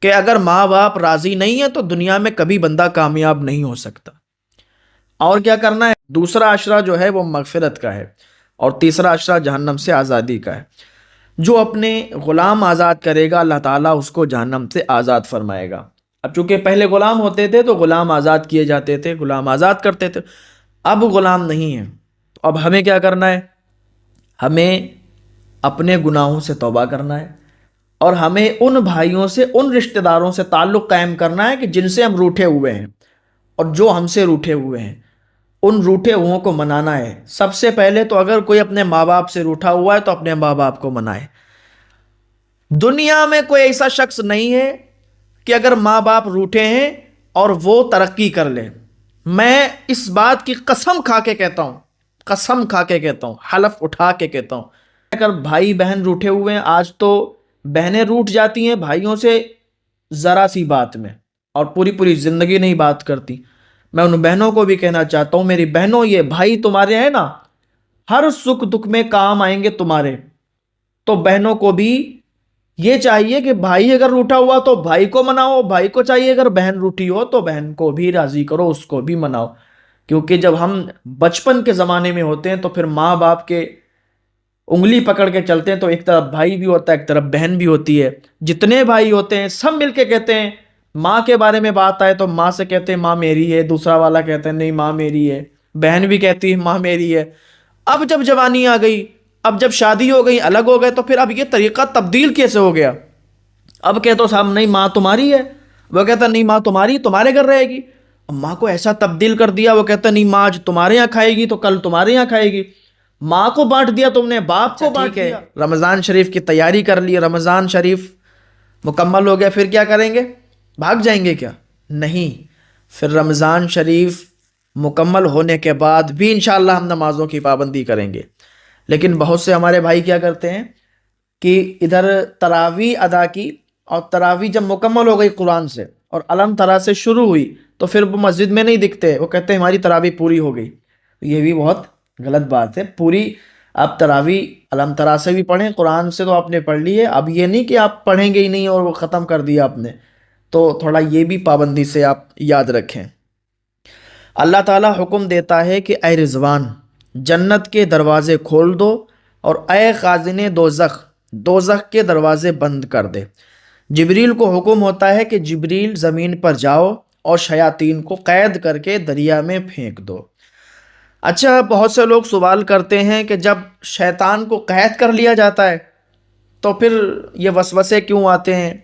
کہ اگر ماں باپ راضی نہیں ہے تو دنیا میں کبھی بندہ کامیاب نہیں ہو سکتا۔ اور کیا کرنا ہے؟ دوسرا عشرہ جو ہے وہ مغفرت کا ہے، اور تیسرا عشرہ جہنم سے آزادی کا ہے۔ جو اپنے غلام آزاد کرے گا اللہ تعالیٰ اس کو جہنم سے آزاد فرمائے گا۔ اب چونکہ پہلے غلام ہوتے تھے تو غلام آزاد کیے جاتے تھے، غلام آزاد کرتے تھے، اب غلام نہیں ہیں، تو اب ہمیں کیا کرنا ہے؟ ہمیں اپنے گناہوں سے توبہ کرنا ہے، اور ہمیں ان بھائیوں سے، ان رشتہ داروں سے تعلق قائم کرنا ہے کہ جن سے ہم روٹھے ہوئے ہیں، اور جو ہم سے روٹھے ہوئے ہیں ان روٹھے ہوئوں کو منانا ہے۔ سب سے پہلے تو اگر کوئی اپنے ماں باپ سے روٹھا ہوا ہے تو اپنے ماں باپ کو منائے۔ دنیا میں کوئی ایسا شخص نہیں ہے کہ اگر ماں باپ روٹھے ہیں اور وہ ترقی کر لے۔ میں اس بات کی قسم کھا کے کہتا ہوں، قسم کھا کے کہتا ہوں، حلف اٹھا کے کہتا ہوں، اگر بھائی بہن روٹھے ہوئے ہیں، آج تو بہنیں روٹھ جاتی ہیں بھائیوں سے ذرا سی بات میں، اور پوری پوری زندگی نہیں بات کرتی۔ میں ان بہنوں کو بھی کہنا چاہتا ہوں، میری بہنوں، یہ بھائی تمہارے ہیں نا، ہر سکھ دکھ میں کام آئیں گے تمہارے۔ تو بہنوں کو بھی یہ چاہیے کہ بھائی اگر روٹھا ہوا تو بھائی کو مناؤ، بھائی کو چاہیے اگر بہن روٹھی ہو تو بہن کو بھی راضی کرو، اس کو بھی مناؤ۔ کیونکہ جب ہم بچپن کے زمانے میں ہوتے ہیں تو پھر ماں باپ کے انگلی پکڑ کے چلتے ہیں، تو ایک طرف بھائی بھی ہوتا ہے، ایک طرف بہن بھی ہوتی ہے، جتنے بھائی ہوتے ہیں سب مل کے کہتے ہیں، ماں کے بارے میں بات آئے تو ماں سے کہتے ہیں ماں میری ہے، دوسرا والا کہتے ہیں نہیں ماں میری ہے، بہن بھی کہتی ہے ماں میری ہے۔ اب جب جوانی آ گئی، اب جب شادی ہو گئی، الگ ہو گئے، تو پھر اب یہ طریقہ تبدیل کیسے ہو گیا؟ اب کہتے ہو صاحب نہیں ماں تمہاری ہے، وہ کہتا نہیں ماں تمہاری، تمہارے گھر رہے گی۔ اب ماں کو ایسا تبدیل کر دیا، وہ کہتا نہیں ماں آج تمہارے یہاں کھائے گی تو کل تمہارے یہاں کھائے گی۔ ماں کو بانٹ دیا تم نے، باپ کو بانٹ دیا۔ رمضان شریف کی تیاری کر لی، رمضان شریف مکمل ہو گیا، پھر کیا کریں گے؟ بھاگ جائیں گے کیا؟ نہیں، پھر رمضان شریف مکمل ہونے کے بعد بھی انشاءاللہ ہم نمازوں کی پابندی کریں گے۔ لیکن بہت سے ہمارے بھائی کیا کرتے ہیں کہ ادھر تراویح ادا کی، اور تراویح جب مکمل ہو گئی قرآن سے اور علم ترا سے شروع ہوئی تو پھر وہ مسجد میں نہیں دکھتے، وہ کہتے ہیں ہماری تراویح پوری ہو گئی۔ یہ بھی بہت غلط بات ہے۔ پوری آپ تراویح علم ترا سے بھی پڑھیں، قرآن سے تو آپ نے پڑھ لی ہے، اب یہ نہیں کہ آپ پڑھیں گے ہی نہیں اور وہ ختم کر دیا آپ نے، تو تھوڑا یہ بھی پابندی سے آپ یاد رکھیں۔ اللہ تعالیٰ حکم دیتا ہے کہ اے رضوان، جنت کے دروازے کھول دو، اور اے خازن دوزخ، دوزخ کے دروازے بند کر دے۔ جبریل کو حکم ہوتا ہے کہ جبریل زمین پر جاؤ اور شیاطین کو قید کر کے دریا میں پھینک دو۔ اچھا، بہت سے لوگ سوال کرتے ہیں کہ جب شیطان کو قید کر لیا جاتا ہے تو پھر یہ وسوسے کیوں آتے ہیں؟